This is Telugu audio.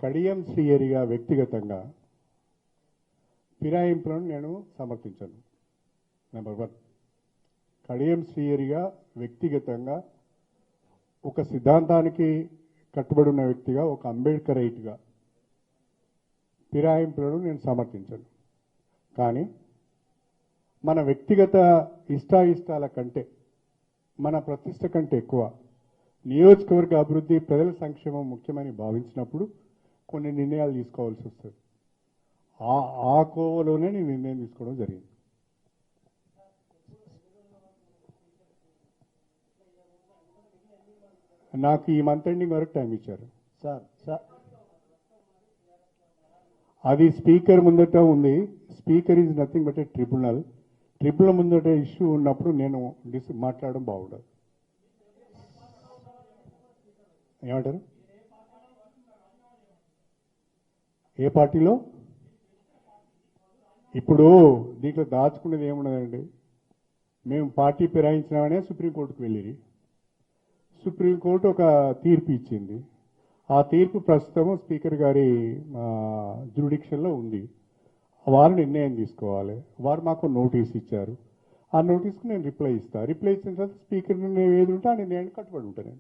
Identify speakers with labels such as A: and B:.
A: కడియం శ్రీహరిగా వ్యక్తిగతంగా ఫిరాయింపులను నేను సమర్థించను. నెంబర్ 1, కడియం శ్రీహరిగా వ్యక్తిగతంగా ఒక సిద్ధాంతానికి కట్టుబడి ఉన్న వ్యక్తిగా, ఒక అంబేద్కరైట్గా ఫిరాయింపులను నేను సమర్థించను. కానీ మన వ్యక్తిగత ఇష్టాయిష్టాల కంటే, మన ప్రతిష్ట కంటే ఎక్కువ నియోజకవర్గ అభివృద్ధి, ప్రజల సంక్షేమం ముఖ్యమని భావించినప్పుడు కొన్ని నిర్ణయాలు తీసుకోవాల్సి వస్తుంది. ఆ కోవలోనే నేను నిర్ణయం తీసుకోవడం జరిగింది. నాకు ఈ మంత్ ఎండింగ్ వరకు టైం ఇచ్చారు
B: సార్
A: అది స్పీకర్ ముందట ఉంది. Speaker is nothing but A tribunal ముందట ఇష్యూ ఉన్నప్పుడు నేను మాట్లాడడం బాగుండదు. ఏమంటారు? ఏ పార్టీలో? ఇప్పుడు దీంట్లో దాచుకునేది ఏమున్నదండి? మేము పార్టీ ఫిరాయించినామనే సుప్రీంకోర్టుకు వెళ్ళిరి. సుప్రీంకోర్టు ఒక తీర్పు ఇచ్చింది. ఆ తీర్పు ప్రస్తుతం స్పీకర్ గారి జ్యూరిడిక్షన్లో ఉంది. వారు నిర్ణయం తీసుకోవాలి. వారు మాకు నోటీస్ ఇచ్చారు. ఆ నోటీస్కి నేను రిప్లై ఇస్తాను. రిప్లై ఇచ్చిన తర్వాత స్పీకర్ నిర్ణయం ఏది ఉంటే ఆ నిర్ణయానికి కట్టుబడి ఉంటాను.